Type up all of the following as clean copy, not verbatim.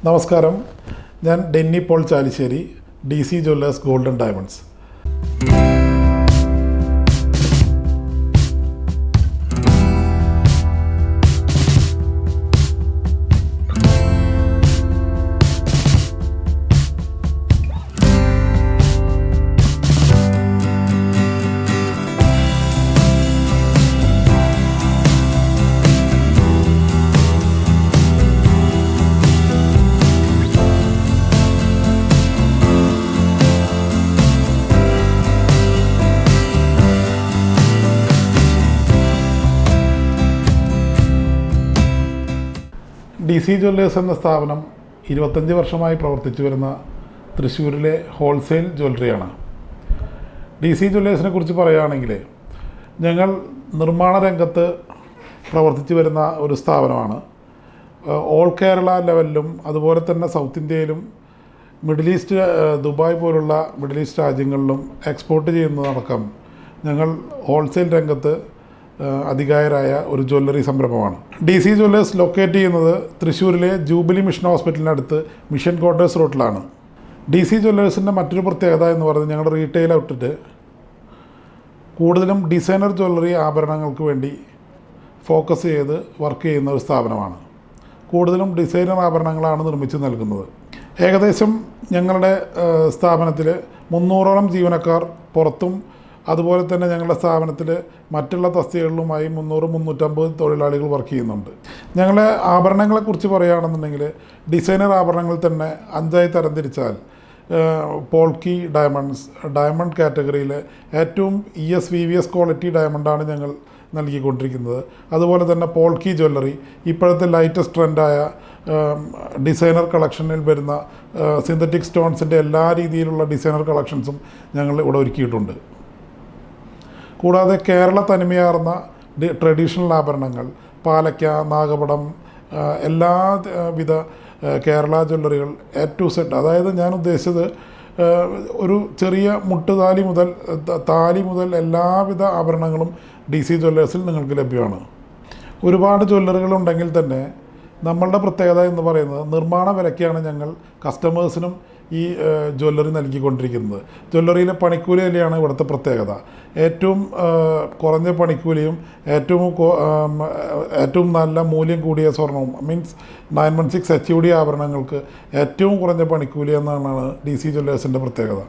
നമസ്കാരം, ഞാൻ Denny Paul Chalissery, DC jewellers golden diamonds. DC jewellers എന്ന സ്ഥാപനം 25 വർഷമായി പ്രവർത്തിച്ചു വരുന്ന തൃശ്ശൂരിലെ ഹോൾസെയിൽ ജ്വല്ലറിയാണ്. DC ജ്വല്ലേഴ്സിനെ കുറിച്ച് പറയുകയാണെങ്കിൽ ഞങ്ങൾ നിർമ്മാണ രംഗത്ത് പ്രവർത്തിച്ചു വരുന്ന ഒരു സ്ഥാപനമാണ്. ഓൾ കേരള ലെവലിലും അതുപോലെ തന്നെ സൗത്ത് ഇന്ത്യയിലും മിഡിൽ ഈസ്റ്റ്, ദുബായ് പോലുള്ള മിഡിൽ ഈസ്റ്റ് രാജ്യങ്ങളിലും എക്സ്പോർട്ട് ചെയ്യുന്നതടക്കം ഞങ്ങൾ ഹോൾസെയിൽ രംഗത്ത് അധികായരായ ഒരു ജ്വല്ലറി സംരംഭമാണ്. DC ജ്വല്ലേഴ്സ് ലൊക്കേറ്റ് ചെയ്യുന്നത് തൃശ്ശൂരിലെ ജൂബിലി മിഷൻ ഹോസ്പിറ്റലിനടുത്ത് മിഷൻ ക്വാർട്ടേഴ്സ് റോഡിലാണ്. DC ജ്വല്ലേഴ്സിൻ്റെ മറ്റൊരു പ്രത്യേകത എന്ന് പറയുന്നത് ഞങ്ങളുടെ റീറ്റെയിൽ ഔട്ട്ലെറ്റ് കൂടുതലും ഡിസൈനർ ജ്വല്ലറി ആഭരണങ്ങൾക്ക് വേണ്ടി ഫോക്കസ് ചെയ്ത് വർക്ക് ചെയ്യുന്ന ഒരു സ്ഥാപനമാണ്. കൂടുതലും ഡിസൈനർ ആഭരണങ്ങളാണ് നിർമ്മിച്ച് നൽകുന്നത്. ഏകദേശം ഞങ്ങളുടെ സ്ഥാപനത്തിൽ 300ഓളം ജീവനക്കാർ പുറത്തും അതുപോലെ തന്നെ ഞങ്ങളുടെ സ്ഥാപനത്തിൽ മറ്റുള്ള തസ്തികകളിലുമായി 300-350 തൊഴിലാളികൾ വർക്ക് ചെയ്യുന്നുണ്ട്. ഞങ്ങളുടെ ആഭരണങ്ങളെക്കുറിച്ച് പറയുകയാണെന്നുണ്ടെങ്കിൽ ഡിസൈനർ ആഭരണങ്ങൾ തന്നെ 5ആയി തരംതിരിച്ചാൽ പോൾക്കി ഡയമണ്ട്സ്, ഡയമണ്ട് കാറ്റഗറിയിൽ ഏറ്റവും ES/VVS ക്വാളിറ്റി ഡയമണ്ടാണ് ഞങ്ങൾ നൽകിക്കൊണ്ടിരിക്കുന്നത്. അതുപോലെ തന്നെ പോൾക്കി ജ്വല്ലറി, ഇപ്പോഴത്തെ ലേറ്റസ്റ്റ് ട്രെൻഡായ ഡിസൈനർ കളക്ഷനിൽ വരുന്ന സിന്തറ്റിക് സ്റ്റോൺസിൻ്റെ എല്ലാ രീതിയിലുള്ള ഡിസൈനർ കളക്ഷൻസും ഞങ്ങൾ ഇവിടെ ഒരുക്കിയിട്ടുണ്ട്. കൂടാതെ കേരള തനിമയാർന്ന ട്രഡീഷണൽ ആഭരണങ്ങൾ, പാലക്ക, നാഗപടം, എല്ലാവിധ കേരള ജ്വല്ലറികൾ A to Z, അതായത് ഞാൻ ഉദ്ദേശിച്ചത് ഒരു ചെറിയ മുട്ടുതാലി മുതൽ താലി മുതൽ എല്ലാവിധ ആഭരണങ്ങളും DC ജ്വല്ലേഴ്സിൽ നിങ്ങൾക്ക് ലഭ്യമാണ്. ഒരുപാട് ജ്വല്ലറികളുണ്ടെങ്കിൽ തന്നെ നമ്മളുടെ പ്രത്യേകത എന്ന് പറയുന്നത് നിർമ്മാണ വിലയ്ക്കാണ് ഞങ്ങൾ കസ്റ്റമേഴ്സിനും ഈ ജ്വല്ലറി നൽകിക്കൊണ്ടിരിക്കുന്നത്. ജ്വല്ലറിയിലെ പണിക്കൂലി വിലയാണ് ഇവിടുത്തെ പ്രത്യേകത. ഏറ്റവും കുറഞ്ഞ പണിക്കൂലിയും ഏറ്റവും നല്ല മൂല്യം കൂടിയ സ്വർണവും, മീൻസ് 916 HUD ആഭരണങ്ങൾക്ക് ഏറ്റവും കുറഞ്ഞ പണിക്കൂലി എന്നാണ് DC ജ്വല്ലേഴ്സിൻ്റെ പ്രത്യേകത.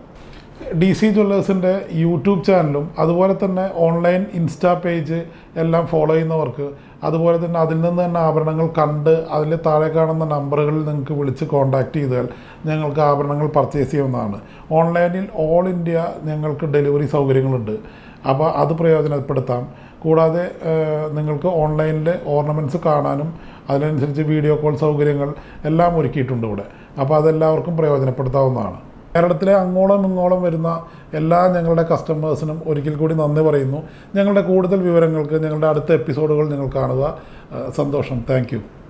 DC ജ്വല്ലേഴ്സിൻ്റെ യൂട്യൂബ് ചാനലും അതുപോലെ തന്നെ ഓൺലൈൻ ഇൻസ്റ്റാ പേജ് എല്ലാം ഫോളോ ചെയ്യുന്നവർക്ക്, അതുപോലെ തന്നെ അതിൽ നിന്ന് തന്നെ ആഭരണങ്ങൾ കണ്ട് അതിൽ താഴെ കാണുന്ന നമ്പറുകളിൽ നിങ്ങൾക്ക് വിളിച്ച് കോൺടാക്റ്റ് ചെയ്താൽ ഞങ്ങൾക്ക് ആഭരണങ്ങൾ പർച്ചേസ് ചെയ്യാവുന്നതാണ്. ഓൺലൈനിൽ ഓൾ ഇന്ത്യ ഞങ്ങൾക്ക് ഡെലിവറി സൗകര്യങ്ങളുണ്ട്. അപ്പോൾ അത് പ്രയോജനപ്പെടുത്താം. കൂടാതെ നിങ്ങൾക്ക് ഓൺലൈനിൽ ഓർണമെൻറ്റ്സ് കാണാനും അതിനനുസരിച്ച് വീഡിയോ കോൾ സൗകര്യങ്ങൾ എല്ലാം ഒരുക്കിയിട്ടുണ്ട് ഇവിടെ. അപ്പോൾ അതെല്ലാവർക്കും പ്രയോജനപ്പെടുത്താവുന്നതാണ്. കേരളത്തിലെ അങ്ങോളം ഇങ്ങോളം വരുന്ന എല്ലാ ഞങ്ങളുടെ കസ്റ്റമേഴ്സിനും ഒരിക്കൽ കൂടി നന്ദി പറയുന്നു. ഞങ്ങളുടെ കൂടുതൽ വിവരങ്ങൾക്ക് ഞങ്ങളുടെ അടുത്ത എപ്പിസോഡുകൾ നിങ്ങൾ കാണുക. സന്തോഷം. Thank you.